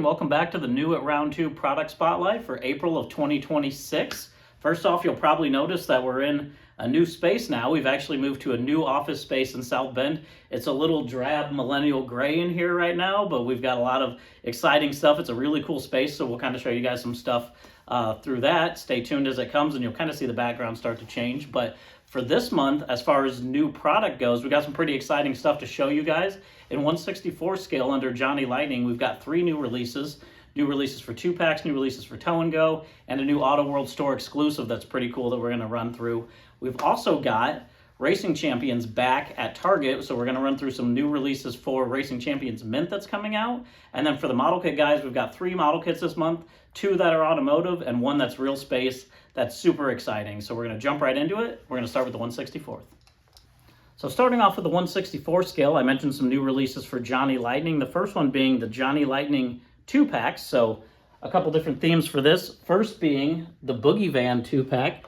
and welcome back to the new at Round 2 product spotlight for April of 2026. First off, you'll probably notice that we're in a new space now. We've actually moved to a new office space in South Bend. It's a little drab millennial gray in here right now, but we've got a lot of exciting stuff. It's a really cool space, so we'll kind of show you guys some stuff through that. Stay tuned as it comes, and you'll kind of see the background start to change. But for this month, as far as new product goes, we got some pretty exciting stuff to show you guys. In 1/64 scale under Johnny Lightning, we've got 3 new releases. New releases for 2-packs, new releases for Tow and Go, and a new Auto World Store exclusive that's pretty cool that we're going to run through. We've also got Racing Champions back at Target, so we're going to run through some new releases for Racing Champions Mint that's coming out. And then for the model kit guys, we've got 3 model kits this month, 2 that are automotive, and 1 that's real space. That's super exciting. So we're going to jump right into it. We're going to start with the 1/64. So starting off with the 1/64 scale, I mentioned some new releases for Johnny Lightning. The first one being the Johnny Lightning 2-packs. So a couple different themes for this. First being the Boogie Van 2-pack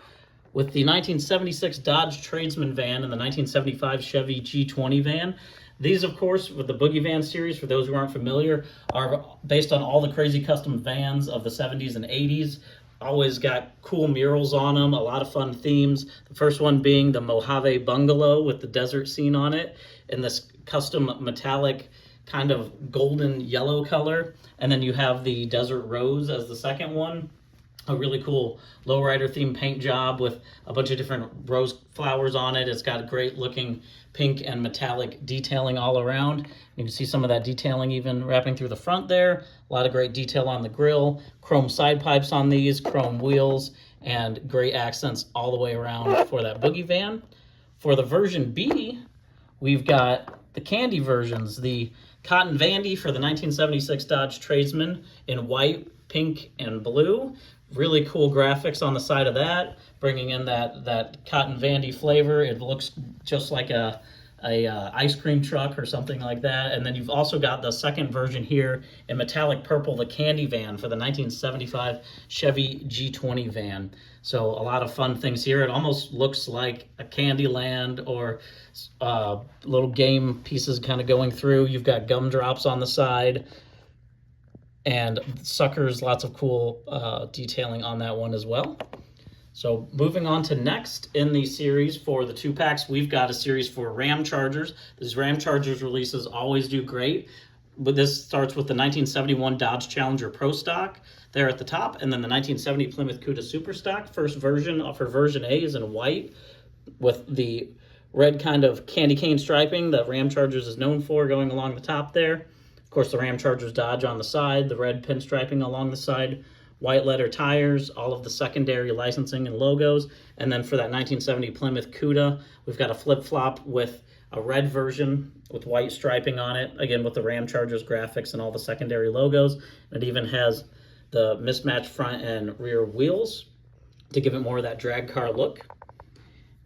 with the 1976 Dodge Tradesman van and the 1975 Chevy G20 van. These, of course, with the Boogie Van series, for those who aren't familiar, are based on all the crazy custom vans of the 70s and 80s. Always got cool murals on them, a lot of fun themes. The first one being the Mojave Bungalow with the desert scene on it in this custom metallic kind of golden yellow color. And then you have the Desert Rose as the second one. A really cool lowrider themed paint job with a bunch of different rose flowers on it. It's got a great looking pink and metallic detailing all around. You can see some of that detailing even wrapping through the front there. A lot of great detail on the grille, chrome side pipes on these, chrome wheels, and great accents all the way around for that Boogie Van. For the version B, we've got the candy versions, the Cotton Vandy for the 1976 Dodge Tradesman in white, pink, and blue. Really cool graphics on the side of that, bringing in that cotton vandy flavor. It looks just like a ice cream truck or something like that. And then you've also got the second version here in metallic purple, the candy van for the 1975 Chevy G20 van. So a lot of fun things here. It almost looks like a Candyland or little game pieces kind of going through. You've got gumdrops on the side and suckers, lots of cool detailing on that one as well. So moving on to next in the series for the 2-packs, we've got a series for Ram Chargers. These Ram Chargers releases always do great, but this starts with the 1971 Dodge Challenger Pro Stock there at the top, and then the 1970 Plymouth Cuda Super Stock. First version for version A is in white with the red kind of candy cane striping that Ram Chargers is known for going along the top there. Of course, the Ram Chargers Dodge on the side, the red pinstriping along the side, white letter tires, all of the secondary licensing and logos. And then for that 1970 Plymouth Cuda, we've got a flip-flop with a red version with white striping on it, again with the Ram Chargers graphics and all the secondary logos. And it even has the mismatched front and rear wheels to give it more of that drag car look.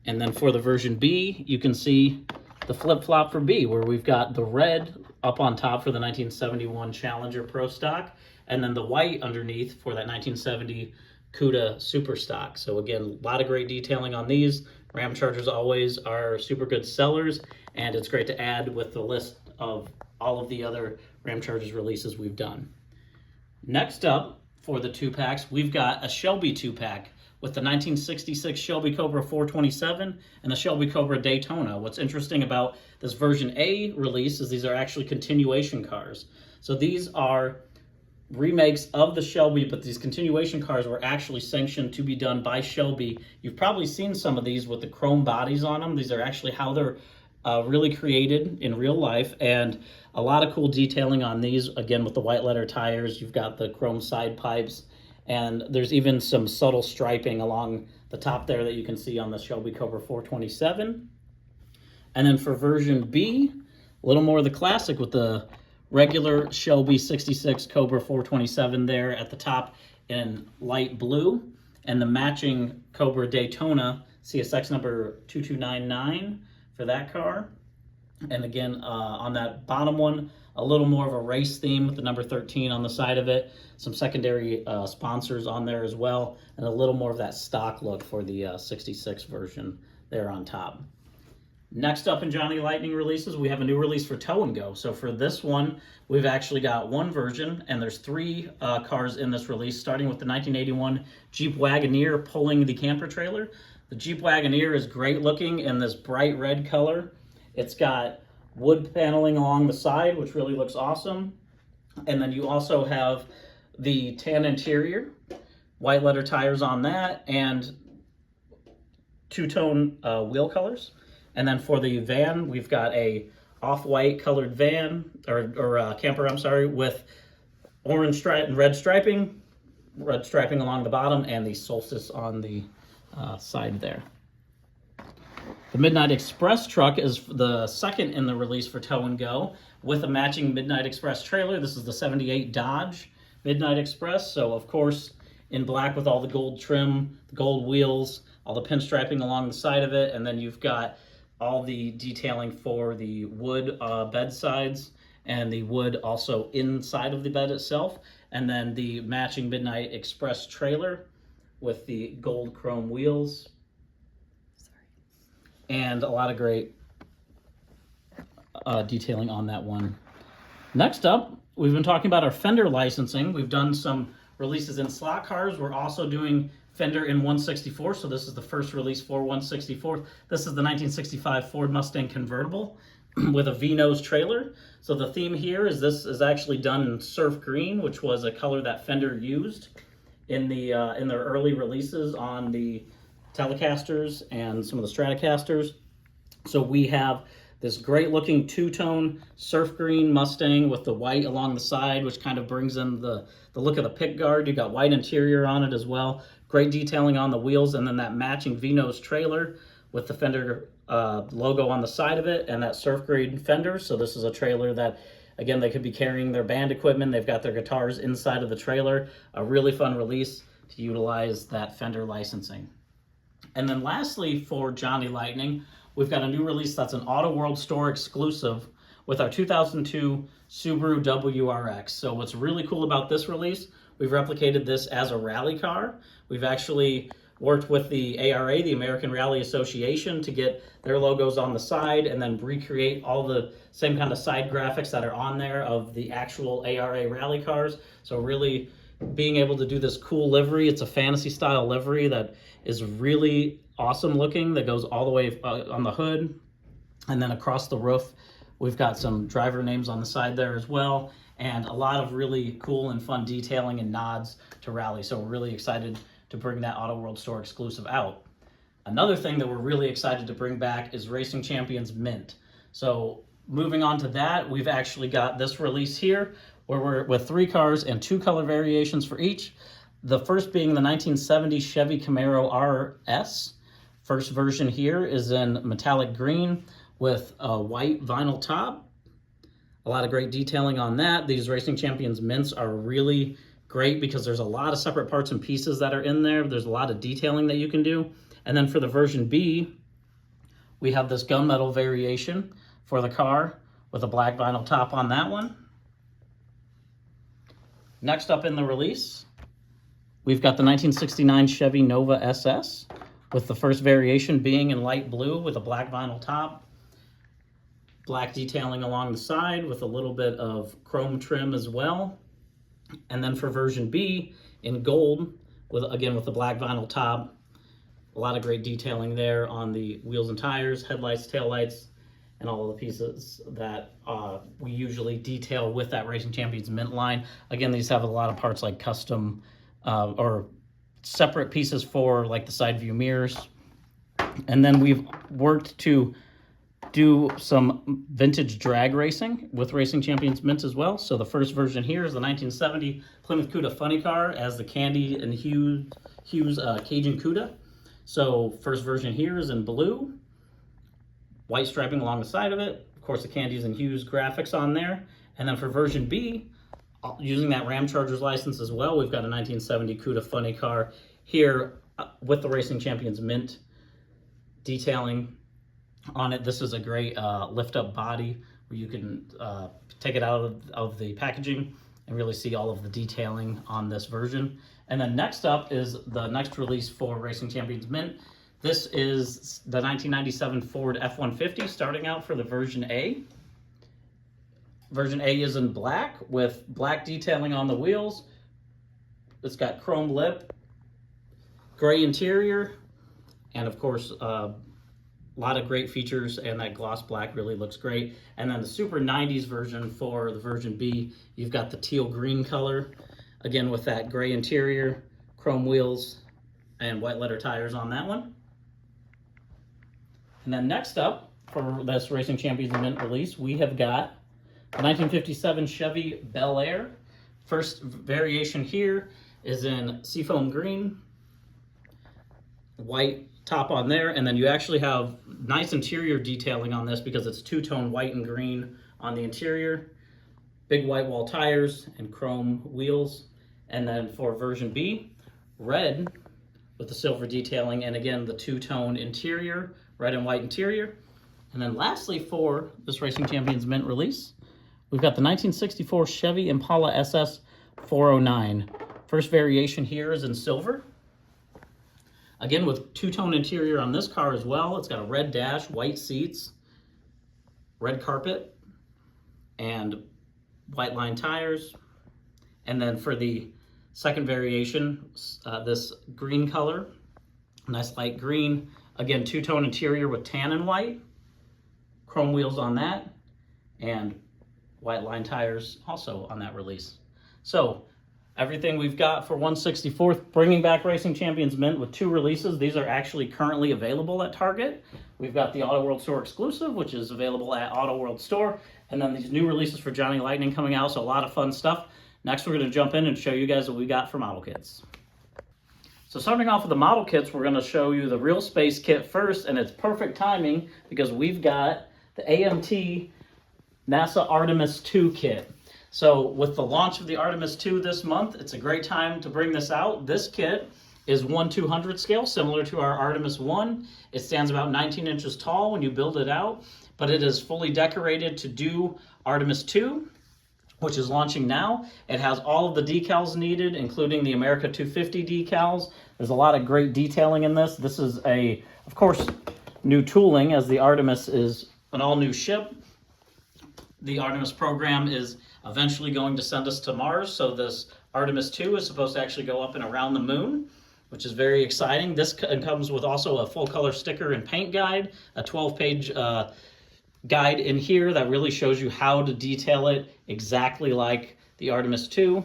And then for the version B, you can see the flip-flop for B, where we've got the red up on top for the 1971 Challenger Pro Stock, and then the white underneath for that 1970 Cuda Super Stock. So again, a lot of great detailing on these. Ram Chargers always are super good sellers, and it's great to add with the list of all of the other Ram Chargers releases we've done. Next up for the 2-packs, we've got a Shelby 2-pack with the 1966 Shelby Cobra 427 and the Shelby Cobra Daytona. What's interesting about this version A release is these are actually continuation cars. So these are remakes of the Shelby, but these continuation cars were actually sanctioned to be done by Shelby. You've probably seen some of these with the chrome bodies on them. These are actually how they're really created in real life, and a lot of cool detailing on these. Again, with the white letter tires, you've got the chrome side pipes, and there's even some subtle striping along the top there that you can see on the Shelby Cobra 427. And then for version B, a little more of the classic with the regular Shelby 66 Cobra 427 there at the top in light blue, and the matching Cobra Daytona CSX number 2299 for that car. And again, on that bottom one, a little more of a race theme with the number 13 on the side of it, some secondary sponsors on there as well, and a little more of that stock look for the 66 version there on top. Next up in Johnny Lightning releases, we have a new release for Tow and Go. So for this one, we've actually got one version, and there's three cars in this release, starting with the 1981 Jeep Wagoneer pulling the camper trailer. The Jeep Wagoneer is great looking in this bright red color. It's got wood paneling along the side, which really looks awesome. And then you also have the tan interior, white letter tires on that, and two-tone wheel colors. And then for the van, we've got a off-white colored van, or camper, I'm sorry, with orange stripe and red striping along the bottom, and the Solstice on the side there. The Midnight Express truck is the second in the release for Tow and Go, with a matching Midnight Express trailer. This is the 78 Dodge Midnight Express, so of course in black with all the gold trim, the gold wheels, all the pinstriping along the side of it, and then you've got all the detailing for the wood bed sides and the wood also inside of the bed itself, and then the matching Midnight Express trailer with the gold chrome wheels. And a lot of great detailing on that one. Next up, we've been talking about our fender licensing. We've done some releases in slot cars. We're also doing fender in 164, so this is the first release for 164. This is the 1965 Ford Mustang convertible with a V-nose trailer. So the theme here is this is actually done in surf green, which was a color that Fender used in their early releases on the Telecasters and some of the Stratocasters. So we have this great looking two-tone surf green Mustang with the white along the side, which kind of brings in the look of the pick guard. You got white interior on it as well. Great detailing on the wheels, and then that matching V-nose trailer with the Fender logo on the side of it and that surf green fender. So this is a trailer that, again, they could be carrying their band equipment. They've got their guitars inside of the trailer. A really fun release to utilize that Fender licensing. And then lastly, for Johnny Lightning, we've got a new release that's an Auto World store exclusive with our 2002 Subaru WRX. So what's really cool about this release, we've replicated this as a rally car. We've actually worked with the ARA, the American Rally Association, to get their logos on the side and then recreate all the same kind of side graphics that are on there of the actual ARA rally cars. So really being able to do this cool livery. It's a fantasy style livery that is really awesome looking, that goes all the way on the hood and then across the roof. We've got some driver names on the side there as well, and a lot of really cool and fun detailing and nods to rally. So we're really excited to bring that Auto World store exclusive out. Another thing that we're really excited to bring back is Racing Champions Mint. So moving on to that, we've actually got this release here where we're with 3 cars and 2 color variations for each. The first being the 1970 Chevy Camaro RS. First version here is in metallic green with a white vinyl top. A lot of great detailing on that. These Racing Champions Mints are really great because there's a lot of separate parts and pieces that are in there. There's a lot of detailing that you can do. And then for the version B, we have this gunmetal variation for the car with a black vinyl top on that one. Next up in the release, we've got the 1969 Chevy Nova SS, with the first variation being in light blue with a black vinyl top, black detailing along the side with a little bit of chrome trim as well. And then for version B in gold, with the black vinyl top, a lot of great detailing there on the wheels and tires, headlights, taillights, and all of the pieces that we usually detail with that Racing Champions Mint line. Again, these have a lot of parts like custom or separate pieces for like the side view mirrors. And then we've worked to do some vintage drag racing with Racing Champions Mint as well. So the first version here is the 1970 Plymouth Cuda Funny Car as the Candy and Hughes Cajun Cuda. So first version here is in blue, white striping along the side of it. Of course, the Candies and Hughes graphics on there. And then for version B, using that Ram Chargers license as well, we've got a 1970 Cuda Funny Car here with the Racing Champions Mint detailing on it. This is a great lift-up body where you can take it out of the packaging and really see all of the detailing on this version. And then next up is the next release for Racing Champions Mint. This is the 1997 Ford F-150 starting out for the version A. Version A is in black with black detailing on the wheels. It's got chrome lip, gray interior, and of course a lot of great features, and that gloss black really looks great. And then the super 90s version for the version B, you've got the teal green color, again with that gray interior, chrome wheels, and white letter tires on that one. And then next up, for this Racing Champions Mint release, we have got the 1957 Chevy Bel Air. First variation here is in seafoam green, white top on there, and then you actually have nice interior detailing on this because it's two-tone white and green on the interior, big white wall tires and chrome wheels. And then for version B, red with the silver detailing, and again the two-tone interior, red and white interior. And then lastly, for this Racing Champions Mint release, we've got the 1964 Chevy Impala SS 409. First variation here is in silver. Again, with two-tone interior on this car as well. It's got a red dash, white seats, red carpet, and white line tires. And then for the second variation, this green color, nice light green. Again, two-tone interior with tan and white, chrome wheels on that, and white line tires also on that release. So everything we've got for 164th, bringing back Racing Champions Mint with two releases. These are actually currently available at Target. We've got the Auto World Store exclusive, which is available at Auto World Store, and then these new releases for Johnny Lightning coming out, so a lot of fun stuff. Next, we're going to jump in and show you guys what we got for model kits. So starting off with the model kits, we're going to show you the real space kit first, and it's perfect timing because we've got the AMT NASA Artemis II kit. So with the launch of the Artemis II this month, it's a great time to bring this out. This kit is 1/200 scale, similar to our Artemis I. It stands about 19 inches tall when you build it out, but it is fully decorated to do Artemis II, which is launching now. It has all of the decals needed, including the America 250 decals. There's a lot of great detailing in this. This is of course, new tooling, as the Artemis is an all-new ship. The Artemis program is eventually going to send us to Mars, so this Artemis II is supposed to actually go up and around the moon, which is very exciting. This comes with also a full-color sticker and paint guide, a 12-page guide in here that really shows you how to detail it exactly like the Artemis II.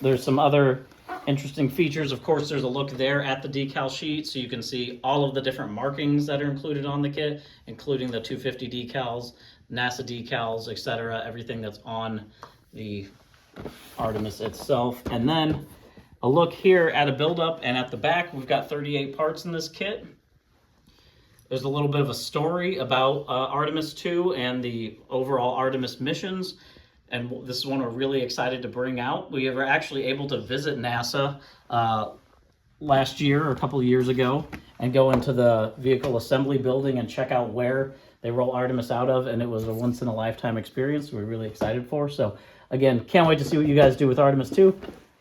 There's some other interesting features. Of course, there's a look there at the decal sheet, so you can see all of the different markings that are included on the kit, including the 250 decals, NASA decals, etc., everything that's on the Artemis itself. And then a look here at a build-up, and at the back, we've got 38 parts in this kit. There's a little bit of a story about Artemis II and the overall Artemis missions, and this is one we're really excited to bring out. We were actually able to visit NASA last year or a couple of years ago and go into the vehicle assembly building and check out where they roll Artemis out of, and it was a once-in-a-lifetime experience we're really excited for. So again, can't wait to see what you guys do with Artemis II.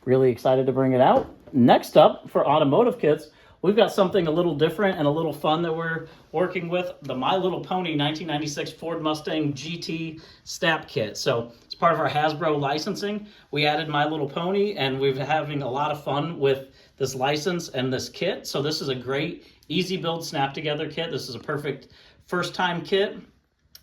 Really excited to bring it out. Next up, for automotive kits, we've got something a little different and a little fun that we're working with, the My Little Pony 1996 Ford Mustang GT Snap Kit. So it's part of our Hasbro licensing. We added My Little Pony, and we're having a lot of fun with this license and this kit. So this is a great, easy build snap together kit. This is a perfect first time kit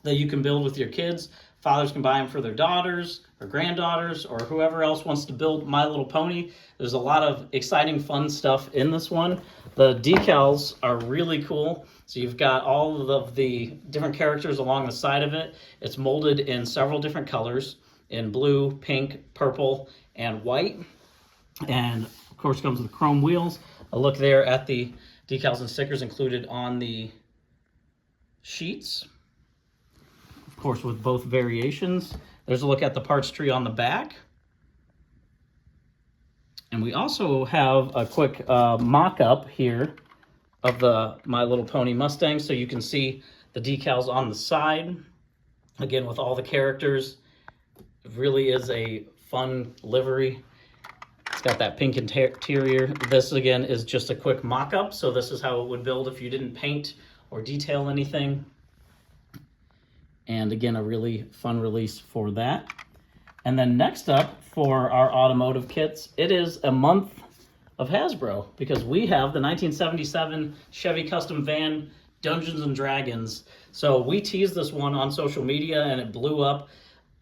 that you can build with your kids. Fathers can buy them for their daughters or granddaughters or whoever else wants to build My Little Pony. There's a lot of exciting, fun stuff in this one. The decals are really cool. So you've got all of the different characters along the side of it. It's molded in several different colors, in blue, pink, purple, and white. And of course comes with chrome wheels. A look there at the decals and stickers included on the sheets. Of course, with both variations. There's a look at the parts tree on the back. And we also have a quick mock-up here of the My Little Pony Mustang, so you can see the decals on the side. Again, with all the characters. It really is a fun livery. It's got that pink interior. This again is just a quick mock-up, so this is how it would build if you didn't paint or detail anything. And again, a really fun release for that. And then next up for our automotive kits, it is a month of Hasbro, because we have the 1977 Chevy Custom Van Dungeons and Dragons. So we teased this one on social media and it blew up.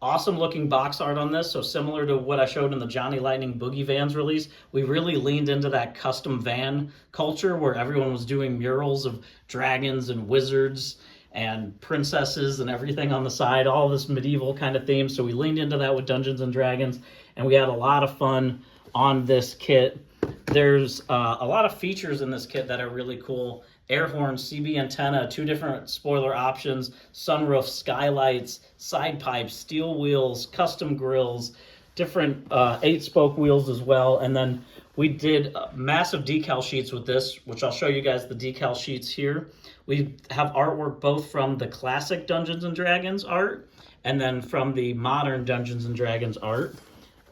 Awesome looking box art on this. So similar to what I showed in the Johnny Lightning Boogie Vans release, we really leaned into that custom van culture where everyone was doing murals of dragons and wizards and princesses and everything on the side, all this medieval kind of theme. So we leaned into that with Dungeons and Dragons, and we had a lot of fun on this kit. There's a lot of features in this kit that are really cool. Air horn, CB antenna, 2 different spoiler options, sunroof, skylights, side pipes, steel wheels, custom grills, different 8-spoke wheels as well. And then we did massive decal sheets with this, which I'll show you guys the decal sheets here. We have artwork both from the classic Dungeons and Dragons art and then from the modern Dungeons and Dragons art.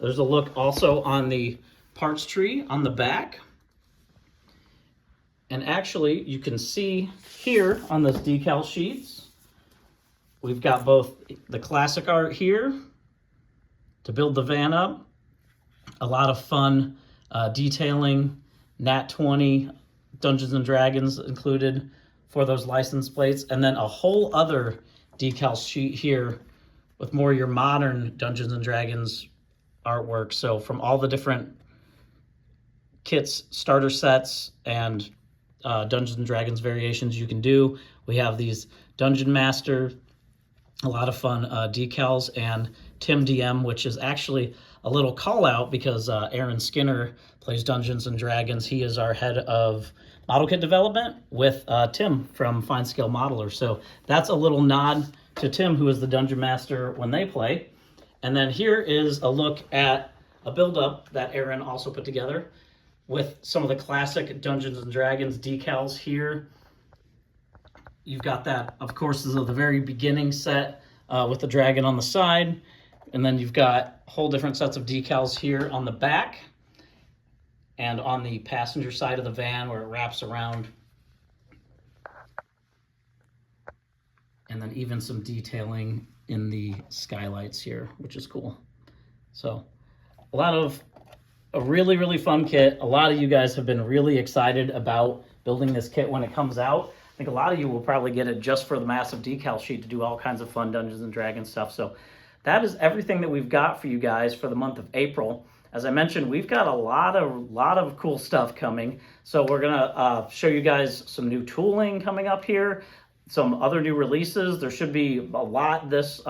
There's a look also on the parts tree on the back. And actually, you can see here on this decal sheets, we've got both the classic art here to build the van up. A lot of fun detailing, Nat 20, Dungeons and Dragons included for those license plates. And then a whole other decal sheet here with more your modern Dungeons and Dragons artwork. So from all the different kits, starter sets, and Dungeons and Dragons variations you can do. We have these Dungeon Master, a lot of fun decals, and Tim DM, which is actually a little call out because Aaron Skinner plays Dungeons and Dragons. He is our head of model kit development with Tim from Fine Scale Modeler. So that's a little nod to Tim, who is the Dungeon Master when they play. And then here is a look at a build-up that Aaron also put together with some of the classic Dungeons and Dragons decals here. You've got that, of course, this is the very beginning set with the dragon on the side. And then you've got whole different sets of decals here on the back and on the passenger side of the van where it wraps around. And then even some detailing in the skylights here, which is cool. So a really, really fun kit. A lot of you guys have been really excited about building this kit when it comes out. I think a lot of you will probably get it just for the massive decal sheet to do all kinds of fun Dungeons and Dragons stuff. So that is everything that we've got for you guys for the month of April. As I mentioned, we've got a lot of cool stuff coming. So we're gonna show you guys some new tooling coming up here, some other new releases. There should be a lot this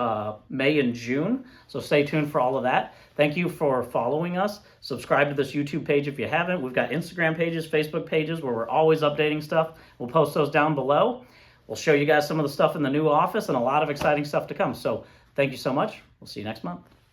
May and June, so stay tuned for all of that. Thank you for following us. Subscribe to this YouTube page if you haven't. We've got Instagram pages, Facebook pages where we're always updating stuff. We'll post those down below. We'll show you guys some of the stuff in the new office and a lot of exciting stuff to come. So thank you so much. We'll see you next month.